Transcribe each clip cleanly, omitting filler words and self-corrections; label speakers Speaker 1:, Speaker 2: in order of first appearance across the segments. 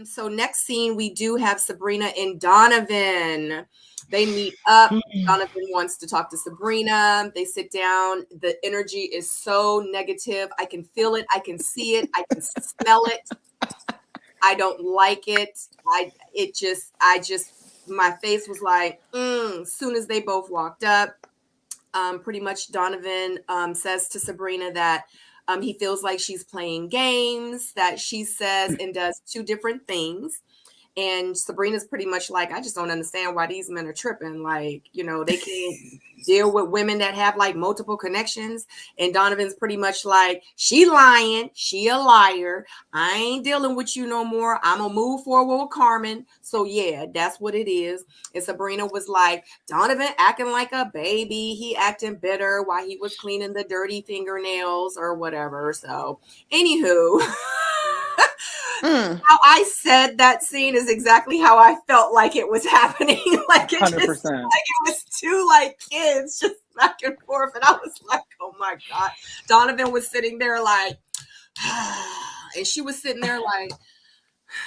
Speaker 1: So next scene, we do have Sabrina and Donovan. They meet up. Donovan wants to talk to Sabrina. They sit down. The energy is so negative. I can feel it. I can see it. I can smell it. I don't like it. My face was like, as soon as they both walked up. Pretty much Donovan says to Sabrina that he feels like she's playing games, that she says and does two different things. And Sabrina's pretty much like, I just don't understand why these men are tripping. Like, they can't deal with women that have like multiple connections. And Donovan's pretty much like, she lying. She a liar. I ain't dealing with you no more. I'm going to move forward with Carmen. So yeah, that's what it is. And Sabrina was like, Donovan acting like a baby. He acting bitter while he was cleaning the dirty fingernails or whatever. So anywho, how I said that scene is exactly how I felt like it was happening. Like it
Speaker 2: 100%.
Speaker 1: Just, like it was two like kids just back and forth, and I was like, "Oh my god!" Donovan was sitting there like, and she was sitting there like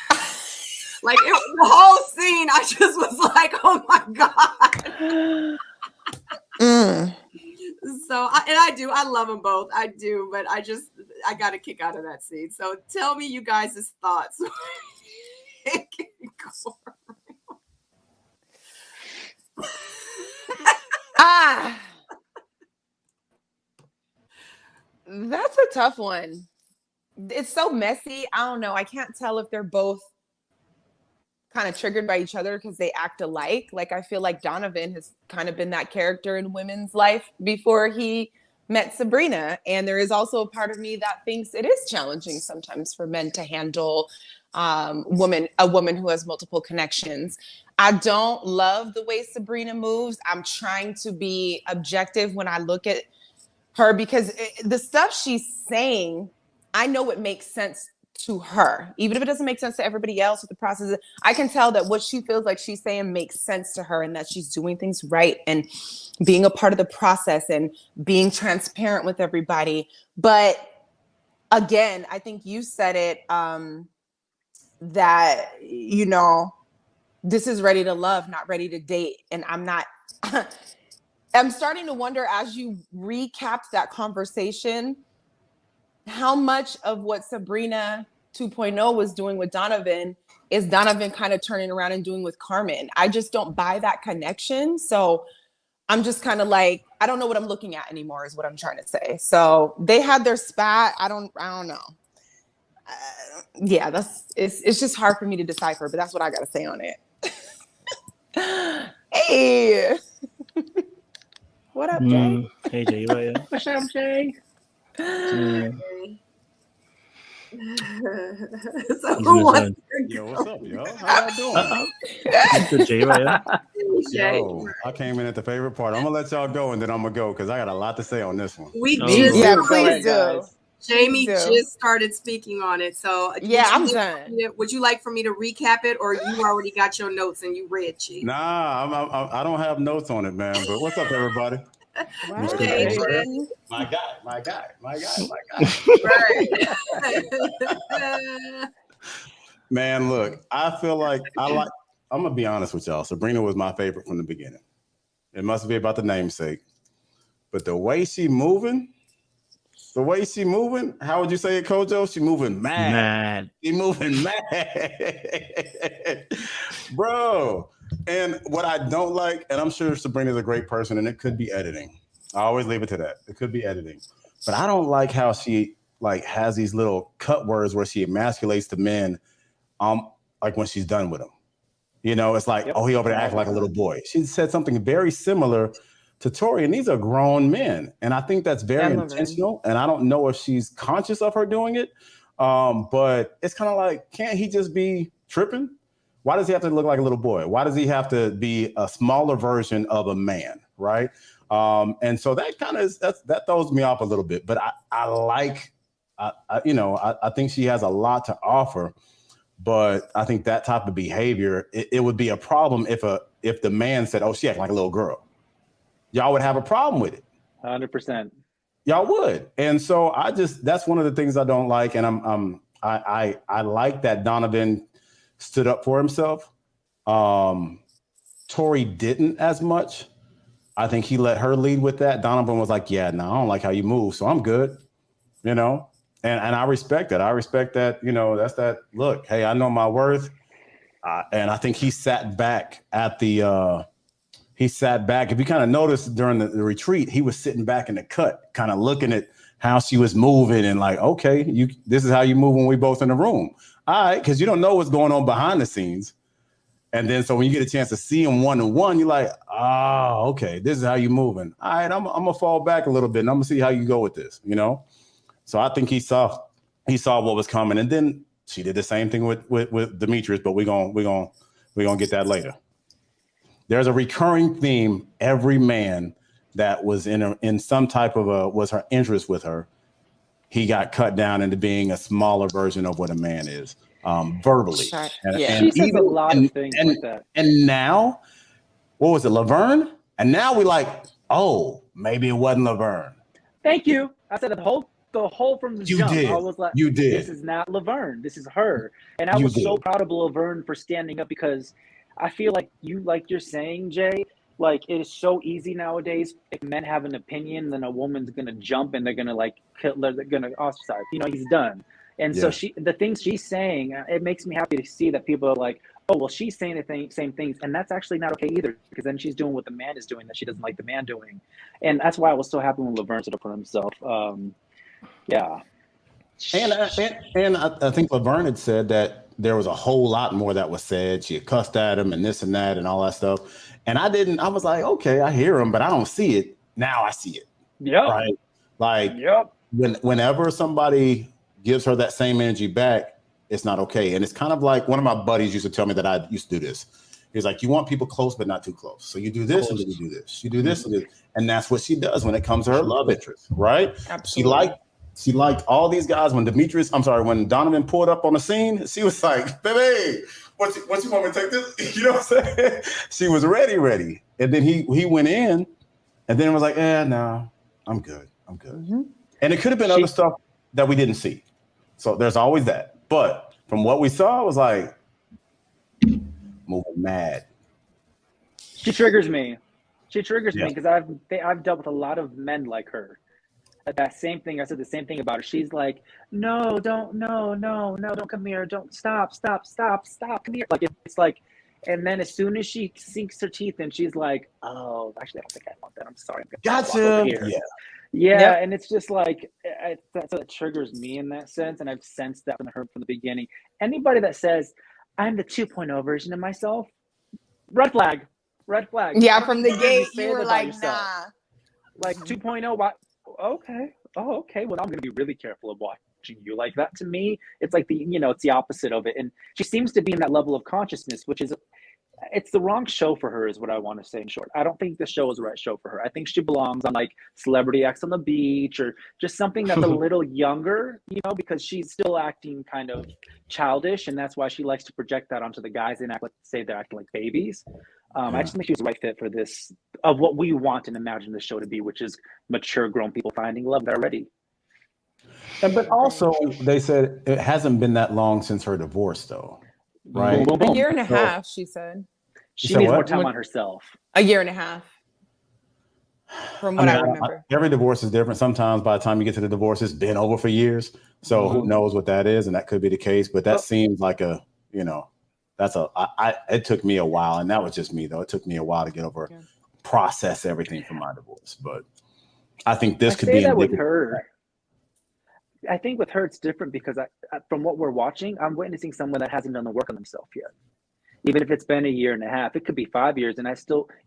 Speaker 1: the whole scene. I just was like, "Oh my god." So, I love them both. I do, but I got a kick out of that scene. So tell me you guys' thoughts.
Speaker 3: That's a tough one. It's so messy. I don't know. I can't tell if they're both kind of triggered by each other because they act alike. Like, I feel like Donovan has kind of been that character in women's life before he met Sabrina. And there is also a part of me that thinks it is challenging sometimes for men to handle a woman who has multiple connections. I don't love the way Sabrina moves. I'm trying to be objective when I look at her because the stuff she's saying, I know it makes sense to her, even if it doesn't make sense to everybody else with the process. I can tell that what she feels like she's saying makes sense to her and that she's doing things right and being a part of the process and being transparent with everybody. But again, I think you said it, that, this is ready to love, not ready to date. And I'm not, I'm starting to wonder as you recapped that conversation, how much of what Sabrina 2.0 was doing with Donovan is Donovan kind of turning around and doing with Carmen. I just don't buy that connection. So I'm just kind of like, I don't know what I'm looking at anymore is what I'm trying to say. So they had their spat. I don't know. Yeah, it's just hard for me to decipher, but that's what I got to say on it. Hey, what up, Jay?
Speaker 4: Hey, Jay, you right here?
Speaker 2: What's up, Jay?
Speaker 1: So who wants
Speaker 5: Yo, what's up, yo? How y'all doing?
Speaker 4: Mr. Jay right here?
Speaker 5: Yo, I came in at the favorite part. I'm gonna let y'all go, and then I'm gonna go because I got a lot to say on this one.
Speaker 3: Please do.
Speaker 1: Jamie just started speaking on it, so
Speaker 3: I'm done.
Speaker 1: Would you like for me to recap it, or you already got your notes and you read, Chief?
Speaker 5: Nah, I don't have notes on it, man. But what's up, everybody? My guy. Right. Man, look, I feel like I'm gonna be honest with y'all. Sabrina was my favorite from the beginning. It must be about the namesake, but the way she moving, how would you say it, Kojo? She moving mad. She moving mad, bro. And what I don't like, and I'm sure Sabrina's a great person, and it could be editing. I always leave it to that. It could be editing, but I don't like how she like has these little cut words where she emasculates the men, like when she's done with them. It's like, oh, he over there acting like a little boy. She said something very similar to Tori, and these are grown men, and I think that's very intentional. And I don't know if she's conscious of her doing it, but it's kind of like, can't he just be tripping? Why does he have to look like a little boy? Why does he have to be a smaller version of a man, right? And so that kind of that throws me off a little bit. But I think she has a lot to offer. But I think that type of behavior, it would be a problem if the man said, "Oh, she acting like a little girl." Y'all would have a problem with it.
Speaker 2: 100%.
Speaker 5: Y'all would. And so that's one of the things I don't like. And I like that Donovan stood up for himself. Tori didn't as much. I think he let her lead with that. Donovan was like, yeah, no, I don't like how you move, so I'm good, you know? And I respect that. I respect that, you know, that's that, look, hey, I know my worth. And I think he sat back at the, if you kind of noticed during the retreat, he was sitting back in the cut, kind of looking at how she was moving and like, okay, this is how you move when we both in the room. All right, because you don't know what's going on behind the scenes. And then so when you get a chance to see him one-on-one, you're like, oh, okay, this is how you're moving. All right, I'm gonna fall back a little bit and I'm gonna see how you go with this, you know? So I think he saw what was coming. And then she did the same thing with Demetrius, but we're gonna get that later. There's a recurring theme. Every man that was in some type of was her interest with her, he got cut down into being a smaller version of what a man is. Verbally.
Speaker 3: Yeah.
Speaker 2: She says a lot of things like that.
Speaker 5: And now, what was it, Laverne? And now we like, oh, maybe it wasn't Laverne.
Speaker 2: Thank you. I said the whole from the jump.
Speaker 5: Did.
Speaker 2: I was like,
Speaker 5: you did.
Speaker 2: This is not Laverne. This is her. And I was so proud of Laverne for standing up because I feel like you're saying, Jay, like it is so easy nowadays. If men have an opinion, then a woman's gonna jump and they're gonna they're gonna ostracize. You know, he's done. And so the things she's saying, it makes me happy to see that people are like, oh, well, she's saying the same things. And that's actually not okay either, because then she's doing what the man is doing that she doesn't like the man doing. And that's why I was so happy when Laverne stood up for himself. Yeah.
Speaker 5: And I think Laverne had said that there was a whole lot more that was said. She had cussed at him and this and that and all that stuff. And I was like, okay, I hear him, but I don't see it. Now I see it.
Speaker 2: Yeah.
Speaker 5: Right. Like whenever somebody gives her that same energy back, it's not okay. And it's kind of like one of my buddies used to tell me that I used to do this. He's like, you want people close, but not too close. So you do this and then you do this. You do this and this. And that's what she does when it comes to her love interest, right?
Speaker 3: Absolutely.
Speaker 5: She liked all these guys. When Donovan pulled up on the scene, she was like, baby, what you want me to take this? You know what I'm saying? She was ready. And then he went in and then was like, no, I'm good. Mm-hmm. And it could have been other stuff that we didn't see. So there's always that. But from what we saw, it was like moving mad.
Speaker 2: She triggers me. She triggers me because I've dealt with a lot of men like her. That same thing. I said the same thing about her. She's like, no, don't come here. Don't stop. Come here. Like it's like, and then as soon as she sinks her teeth in, she's like, oh, actually, I don't think I want that. I'm sorry.
Speaker 5: Gotcha.
Speaker 2: Yeah. And it's just like, that's what triggers me in that sense. And I've sensed that from the beginning. Anybody that says, I'm the 2.0 version of myself, red flag.
Speaker 3: Yeah, from the gate, you were like, nah.
Speaker 2: Like 2.0, what? Okay. Oh, okay. Well, I'm going to be really careful of watching you. Like that to me, it's like it's the opposite of it. And she seems to be in that level of consciousness, which is, it's the wrong show for her is what I want to say in short. I don't think the show is the right show for her. I think she belongs on like Celebrity X on the Beach or just something that's a little younger, because she's still acting kind of childish. And that's why she likes to project that onto the guys and say they're acting like babies. I just think she was the right fit for this, of what we want and imagine the show to be, which is mature, grown people finding love that are ready.
Speaker 5: But also, they said it hasn't been that long since her divorce, though, right?
Speaker 3: A year and a half, she said.
Speaker 2: She needs more time on herself.
Speaker 3: A year and a half, from what I remember.
Speaker 5: Every divorce is different. Sometimes by the time you get to the divorce, it's been over for years. So who knows what that is, and that could be the case. But that seems like it took me a while, and that was just me though. It took me a while to get over, process everything from my divorce. But I think this could be
Speaker 2: with her. I think with her it's different because from what we're watching, I'm witnessing someone that hasn't done the work on themselves yet. Even if it's been a year and a half, it could be 5 years, and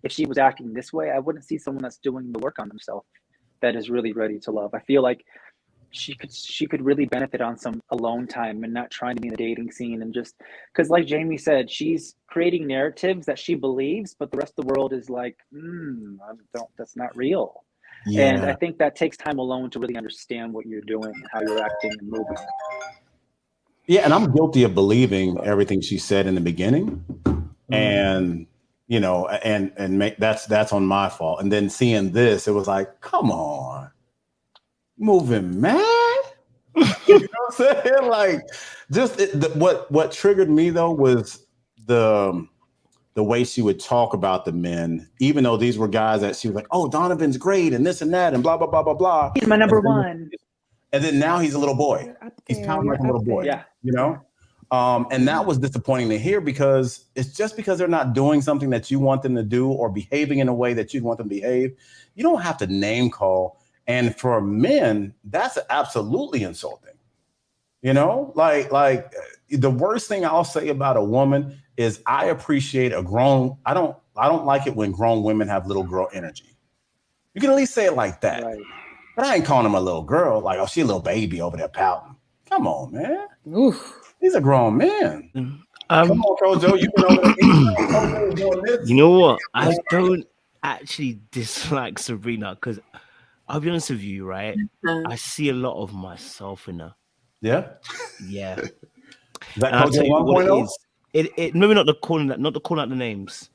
Speaker 2: if she was acting this way, I wouldn't see someone that's doing the work on themselves that is really ready to love. I feel like she could really benefit on some alone time and not trying to be in the dating scene, and just because like Jamie said, she's creating narratives that she believes, but the rest of the world is like, that's not real. Yeah. And I think that takes time alone to really understand what you're doing and how you're acting and moving.
Speaker 5: Yeah, and I'm guilty of believing everything she said in the beginning, and that's on my fault. And then seeing this, it was like, come on. Moving mad, you know what I'm saying? Like Just what triggered me though was the way she would talk about the men, even though these were guys that she was like, "Oh, Donovan's great," and this and that, and blah blah blah blah blah.
Speaker 2: He's my number one.
Speaker 5: And then now he's a little boy. He's kind of like a little boy.
Speaker 2: Yeah,
Speaker 5: you know. And that was disappointing to hear because it's just because they're not doing something that you want them to do or behaving in a way that you want them to behave. You don't have to name call. And for men, that's absolutely insulting. You know, like the worst thing I'll say about a woman is I appreciate a grown. I don't like it when grown women have little girl energy. You can at least say it like that.
Speaker 2: right.
Speaker 5: But I ain't calling him a little girl. Like, oh, she a little baby over there pouting. Come on, man.
Speaker 3: Oof.
Speaker 5: He's a grown man. Come on, Kojo. You've been over there.
Speaker 4: You know what? I don't actually dislike Sabrina because I'll be honest with you, right? I see a lot of myself in her.
Speaker 5: Yeah.
Speaker 4: Yeah.
Speaker 5: Is that
Speaker 4: And I'll tell
Speaker 5: Kojo
Speaker 4: you what
Speaker 5: 1.0?
Speaker 4: it is. It maybe not to call out the names.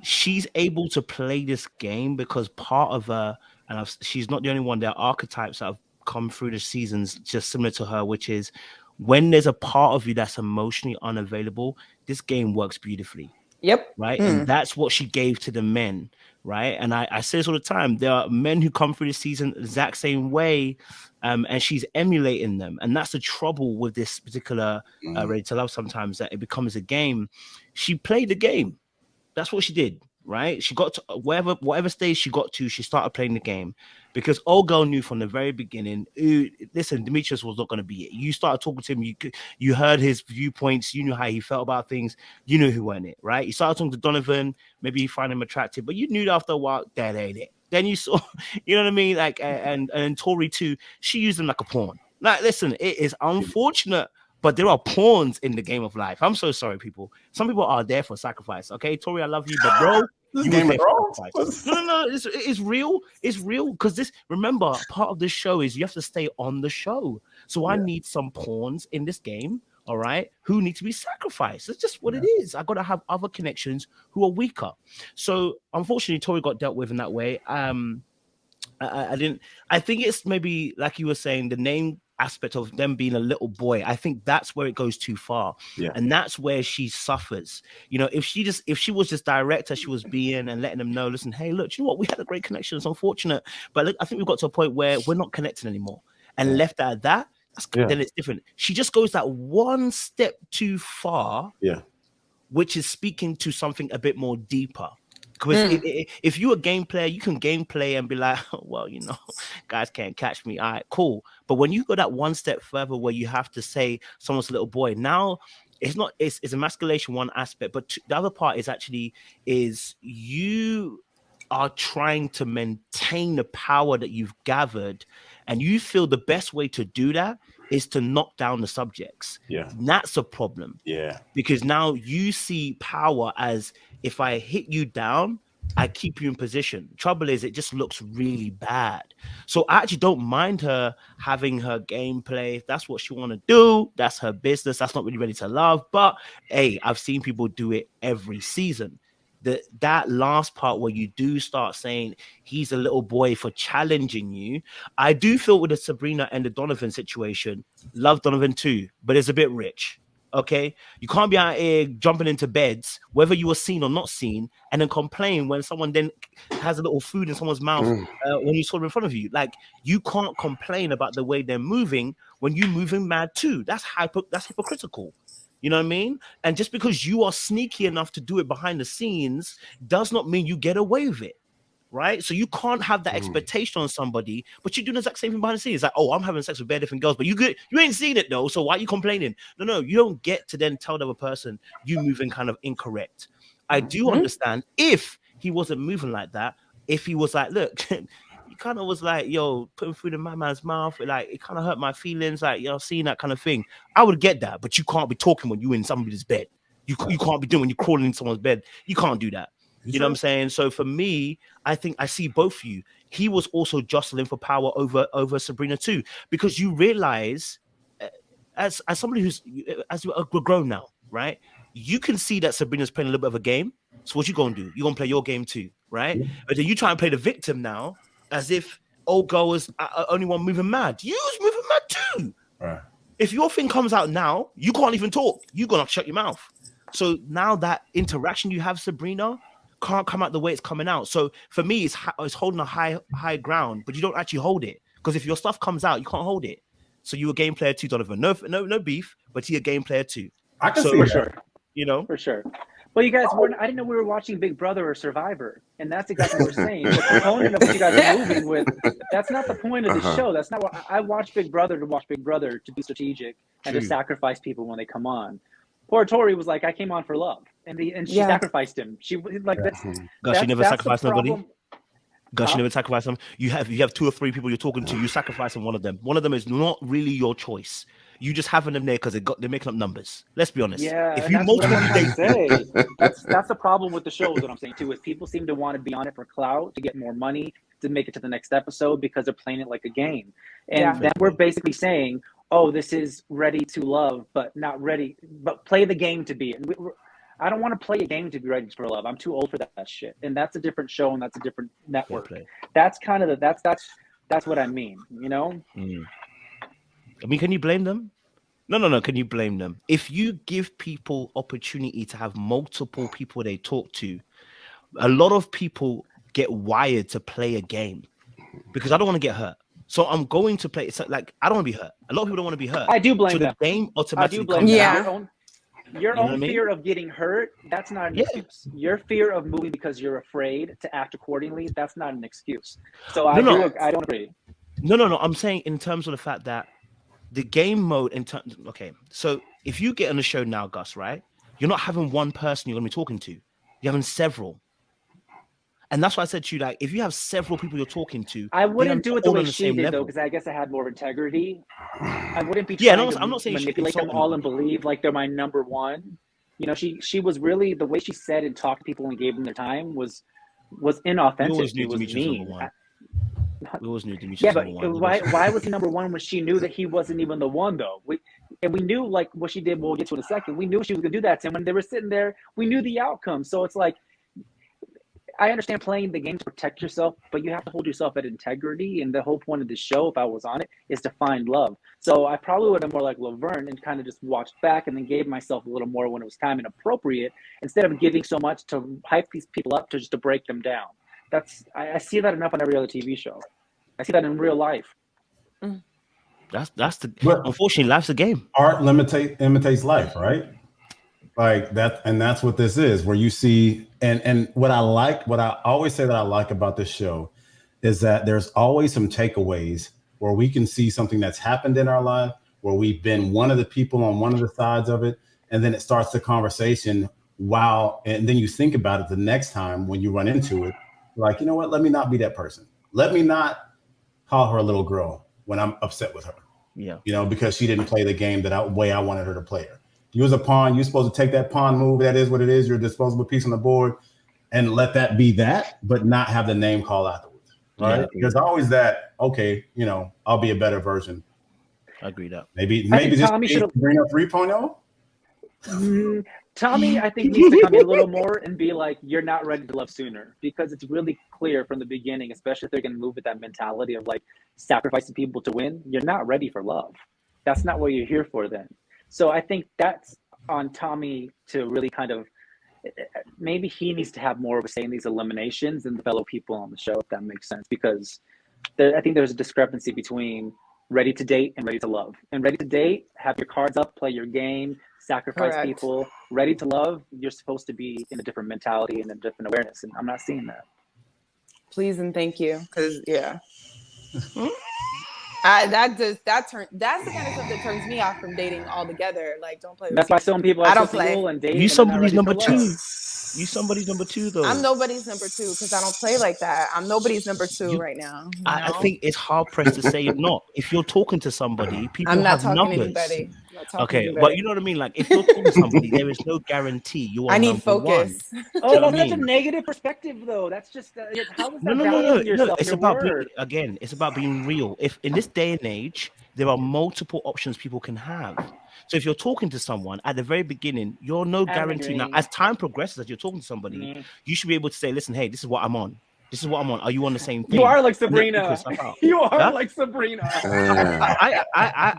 Speaker 4: She's able to play this game because part of her, and she's not the only one. There are archetypes that have come through the seasons just similar to her, which is when there's a part of you that's emotionally unavailable, this game works beautifully.
Speaker 3: Yep.
Speaker 4: Right. And that's what she gave to the men. Right. And I say this all the time. There are men who come through the season the exact same way. And she's emulating them. And that's the trouble with this particular Ready to Love sometimes, that it becomes a game. She played the game. That's what she did. Right. She got to whatever stage she got to, she started playing the game because old girl knew from the very beginning, listen, Demetrius was not going to be it. You started talking to him. You heard his viewpoints. You knew how he felt about things. You knew who weren't it. Right. You started talking to Donovan. Maybe you find him attractive, but you knew after a while that ain't it. Then you saw, you know what I mean? Like, and Tori too, she used him like a pawn. Like, listen, it is unfortunate, but there are pawns in the game of life. I'm so sorry, people. Some people are there for sacrifice. Okay, Tori, I love you, but bro, you
Speaker 5: Game of
Speaker 4: sacrifice. No, it's real. It's real because this. Remember, part of this show is you have to stay on the show. So I need some pawns in this game. All right, who need to be sacrificed? That's just what it is. I got to have other connections who are weaker. So unfortunately, Tori got dealt with in that way. I didn't. I think it's maybe like you were saying, the name aspect of them being a little boy. I think that's where it goes too far, and that's where she suffers. You know, if she was just direct as she was being and letting them know, listen, hey, look, you know what? We had a great connection. It's unfortunate, but look, I think we've got to a point where we're not connecting anymore, and left at that. Then it's different. She just goes that one step too far, which is speaking to something a bit more deeper. Because if you're a game player, you can game play and be like, oh, well, you know, guys can't catch me. All right, cool. But when you go that one step further where you have to say someone's a little boy, now it's emasculation one aspect, but the other part is you are trying to maintain the power that you've gathered, and you feel the best way to do that is to knock down the subjects. And that's a problem. Because now you see power as, if I hit you down, I keep you in position. Trouble is, it just looks really bad. So I actually don't mind her having her gameplay. If that's what she want to do, that's her business. That's not really Ready to Love. But hey, I've seen people do it every season. That last part where you do start saying he's a little boy for challenging you, I do feel with the Sabrina and the Donovan situation, love Donovan too, but it's a bit rich. Okay, you can't be out here jumping into beds, whether you were seen or not seen, and then complain when someone then has a little food in someone's mouth when you saw them in front of you. Like, you can't complain about the way they're moving when you're moving mad too. That's hypocritical. You know what I mean? And just because you are sneaky enough to do it behind the scenes does not mean you get away with it, right? So you can't have that expectation on somebody, but you're doing the exact same thing behind the scenes. It's like, oh, I'm having sex with bare different girls, but you ain't seen it though, so why are you complaining? No, you don't get to then tell the other person you moving kind of incorrect. I do understand if he wasn't moving like that, if he was like, look, you kind of was like, yo, putting food in my man's mouth, like, it kind of hurt my feelings, like, you're seeing that kind of thing. I would get that, but you can't be talking when you're in somebody's bed. You can't be doing when you're crawling in someone's bed. You can't do that. You know what I'm saying? So for me, I think I see both of you. He was also jostling for power over Sabrina too, because you realize, as somebody as we're grown now, right? You can see that Sabrina's playing a little bit of a game. So what you gonna do? You're gonna play your game too, right? But then you try and play the victim now, as if old girl was only one moving mad. You was moving mad too.
Speaker 5: Right.
Speaker 4: If your thing comes out now, you can't even talk. You're gonna shut your mouth. So now that interaction you have, Sabrina, can't come out the way it's coming out. So for me, it's holding a high ground, but you don't actually hold it, because if your stuff comes out, you can't hold it. So you a game player too, Donovan. No beef, but he a game player too.
Speaker 5: I can see
Speaker 2: for
Speaker 5: that.
Speaker 2: sure.
Speaker 4: You know,
Speaker 2: for sure. Well, you guys, I didn't know we were watching Big Brother or Survivor, and that's exactly what we're saying. The component of what you guys are moving with, that's not the point of the show. That's not what I watch Big Brother to watch Big Brother, to be strategic and to sacrifice people when they come on. Poor Tori was like, I came on for love, and she sacrificed him. She like
Speaker 4: Gosh, she never sacrificed nobody. Gosh,
Speaker 2: Huh?
Speaker 4: you never sacrifice them. You have 2 or 3 people you're talking to. You sacrifice one of them. One of them is not really your choice. You just having them there because they're making up numbers. Let's be honest.
Speaker 2: Yeah,
Speaker 4: if
Speaker 2: and
Speaker 4: you
Speaker 2: that's what I'm trying to
Speaker 4: multiple
Speaker 2: say. That's the problem with the show. Is what I'm saying too. Is people seem to want to be on it for clout, to get more money, to make it to the next episode, because they're playing it like a game. And then we're basically saying, oh, this is Ready to Love, but not ready. But play the game to be it. I don't want to play a game to be ready for love. I'm too old for that shit. And that's a different show, and that's a different network. That's kind of that's what I mean, you know?
Speaker 4: I mean, can you blame them? No. Can you blame them? If you give people opportunity to have multiple people they talk to, a lot of people get wired to play a game, because I don't want to get hurt. So I'm going to play. It's like, I don't want to be hurt. A lot of people don't want to be hurt.
Speaker 2: I do blame them.
Speaker 4: The game automatically
Speaker 2: I do blame
Speaker 4: comes
Speaker 2: them.
Speaker 4: out.
Speaker 2: Your own fear of getting hurt, that's not an excuse. Your fear of moving because you're afraid to act accordingly, that's not an excuse. So I don't agree.
Speaker 4: No. I'm saying in terms of the fact that the game mode, okay, so if you get on the show now, Gus, right, you're not having one person you're going to be talking to. You're having several. And that's why I said to you, like, if you have several people you're talking to,
Speaker 2: I wouldn't do it the way she did, though, because I guess I had more integrity. I wouldn't be trying to manipulate them all and believe like they're my number one. You know, she was really, the way she said and talked to people and gave them their time was inauthentic. It was mean.
Speaker 4: We always knew Demetrius.
Speaker 2: Yeah, but why was he number one when she knew that he wasn't even the one, though? We knew, like, what she did. We'll get to it in a second. We knew she was gonna do that to him. When they were sitting there, we knew the outcome. So it's like, I understand playing the game to protect yourself, but you have to hold yourself at integrity. And the whole point of the show, if I was on it, is to find love. So I probably would have more like Laverne and kind of just watched back and then gave myself a little more when it was time and appropriate, instead of giving so much to hype these people up to break them down. I see that enough on every other TV show. I see that in real life.
Speaker 4: Unfortunately, life's a game.
Speaker 5: Art imitates life, right? Like that, and that's what this is, where you see, and what I always say that I like about this show is that there's always some takeaways where we can see something that's happened in our life, where we've been one of the people on one of the sides of it, and then it starts the conversation. And then you think about it the next time when you run into it, like, you know what? Let me not be that person. Let me not call her a little girl when I'm upset with her.
Speaker 4: Yeah,
Speaker 5: you know, because she didn't play the game way I wanted her to play it. You was a pawn. You're supposed to take that pawn move. That is what it is. You're a disposable piece on the board, and let that be that, but not have the name call afterwards. Right? Yeah. There's always that. Okay, you know, I'll be a better version.
Speaker 4: I agree that.
Speaker 5: Maybe this should bring up
Speaker 2: 3.0. Tommy, I think, needs to come in a little more and be like, you're not ready to love sooner, because it's really clear from the beginning, especially if they're going to move with that mentality of like sacrificing people to win. You're not ready for love. That's not what you're here for then. So I think that's on Tommy to really kind of, maybe he needs to have more of a say in these eliminations than the fellow people on the show, if that makes sense, because I think there's a discrepancy between ready to date and ready to love. And ready to date, have your cards up, play your game, sacrifice people. Ready to love, you're supposed to be in a different mentality and a different awareness, and I'm not seeing that.
Speaker 3: Please and thank you, because that's the kind of stuff that turns me off from dating altogether. Like, don't play with
Speaker 2: That's why some people are single and dating.
Speaker 4: You somebody's number two. You somebody's number two, though.
Speaker 3: I'm nobody's number two because I don't play like that. I'm nobody's number two right now.
Speaker 4: I think it's hard pressed to say you're not. If you're talking to somebody, people
Speaker 3: I'm not
Speaker 4: have
Speaker 3: talking
Speaker 4: numbers.
Speaker 3: to anybody.
Speaker 4: Okay, but you know what I mean? Like, if you're talking to somebody, there is no guarantee you are.
Speaker 3: I need focus.
Speaker 2: Oh, that's such a negative perspective, though. That's just how is that
Speaker 4: no. It's about it's about being real. If in this day and age, there are multiple options people can have. So if you're talking to someone at the very beginning, you're no guarantee. Now, as time progresses, as you're talking to somebody, you should be able to say, listen, hey, this is what I'm on. This is what I'm on. Are you on the same thing?
Speaker 2: You are like Sabrina. You are
Speaker 4: Huh?
Speaker 2: like Sabrina.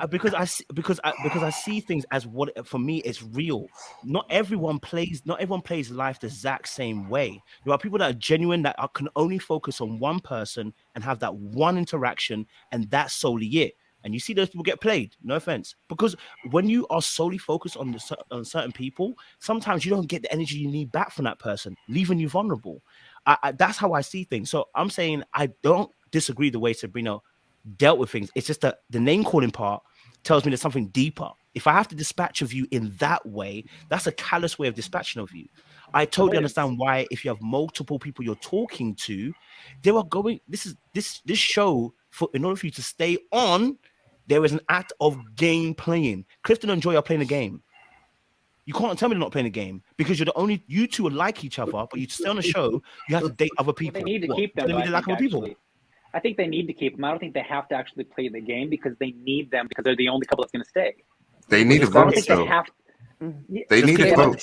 Speaker 4: Because I see things as what for me is real. Not everyone plays life the exact same way. There are people that are genuine that can only focus on one person and have that one interaction, and that's solely it. And you see those people get played. No offense, because when you are solely focused on certain people, sometimes you don't get the energy you need back from that person, leaving you vulnerable. That's how I see things. So I'm saying I don't disagree the way Sabrina dealt with things. It's just that the name calling part tells me there's something deeper. If I have to dispatch of you in that way, that's a callous way of dispatching of you. I totally understand why if you have multiple people you're talking to, they are going. This show in order for you to stay on. There is an act of game playing. Clifton and Joy are playing a game. You can't tell me they're not playing a game because you two would like each other, but you stay on the show, you have to date other people.
Speaker 2: They need to keep them. I think they need to keep them. I don't think they have to actually play the game because they need them because they're the only couple that's going to stay.
Speaker 6: They need to vote. They need to vote.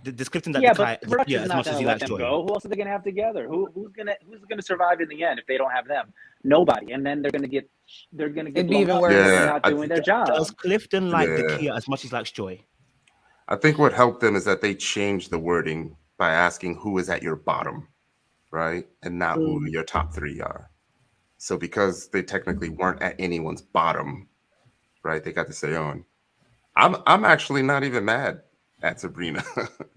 Speaker 4: The Clifton
Speaker 2: but production's not going to let them go. Who else are they going to have together? Who's going to survive in the end if they don't have them? Nobody. And then they're going to get
Speaker 3: even worse.
Speaker 6: Yeah,
Speaker 2: not doing their job.
Speaker 4: Does Clifton like the Kia as much as he likes Joy?
Speaker 6: I think what helped them is that they changed the wording by asking who is at your bottom, right? And not who your top three are. So because they technically weren't at anyone's bottom, right? They got to stay on. I'm actually not even mad at Sabrina.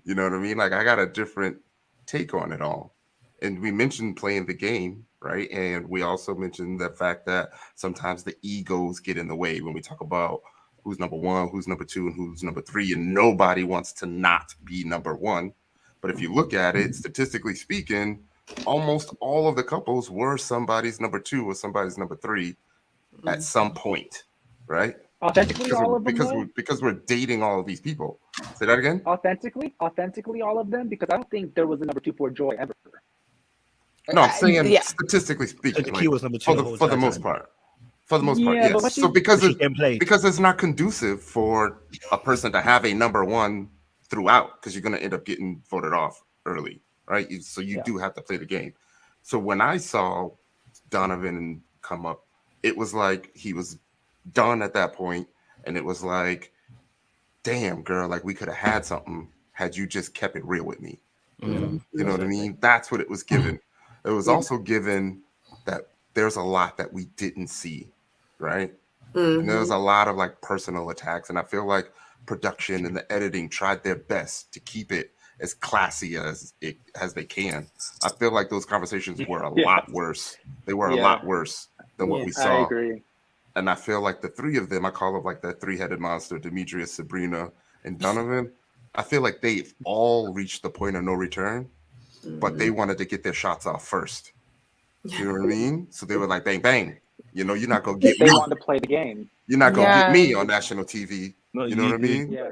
Speaker 6: You know what I mean? Like I got a different take on it all. And we mentioned playing the game, right? And we also mentioned the fact that sometimes the egos get in the way when we talk about who's number one, who's number two, and who's number three, and nobody wants to not be number one. But if you look at it, statistically speaking, almost all of the couples were somebody's number two or somebody's number three at some point, right?
Speaker 2: Authentically, all of them,
Speaker 6: because we're dating all of these people. Say that again.
Speaker 2: Authentically, all of them, because I don't think there was a number two for Joy ever.
Speaker 6: No, I'm saying statistically speaking,
Speaker 4: like, was number two
Speaker 6: for the most part. For the most part, yes. So because it's not conducive for a person to have a number one throughout, because you're going to end up getting voted off early, right? So you do have to play the game. So when I saw Donovan come up, it was like he was done at that point, and it was like, damn, girl, like we could have had something had you just kept it real with me. You know what I mean? That's what it was given. It was also given that there's a lot that we didn't see, right? And there was a lot of like personal attacks, and I feel like production and the editing tried their best to keep it as classy as they can. I feel like those conversations were a lot worse. They were a lot worse than what we saw.
Speaker 2: I agree.
Speaker 6: And I feel like the three of them, I call them like that three-headed monster, Demetrius, Sabrina, and Donovan. I feel like they've all reached the point of no return, but they wanted to get their shots off first. You know what I mean? So they were like, bang, bang. You know, you're not going to get me.
Speaker 2: They wanted to play the game.
Speaker 6: You're not going to get me on national TV.
Speaker 4: No,
Speaker 6: you know what I mean?
Speaker 2: Yeah.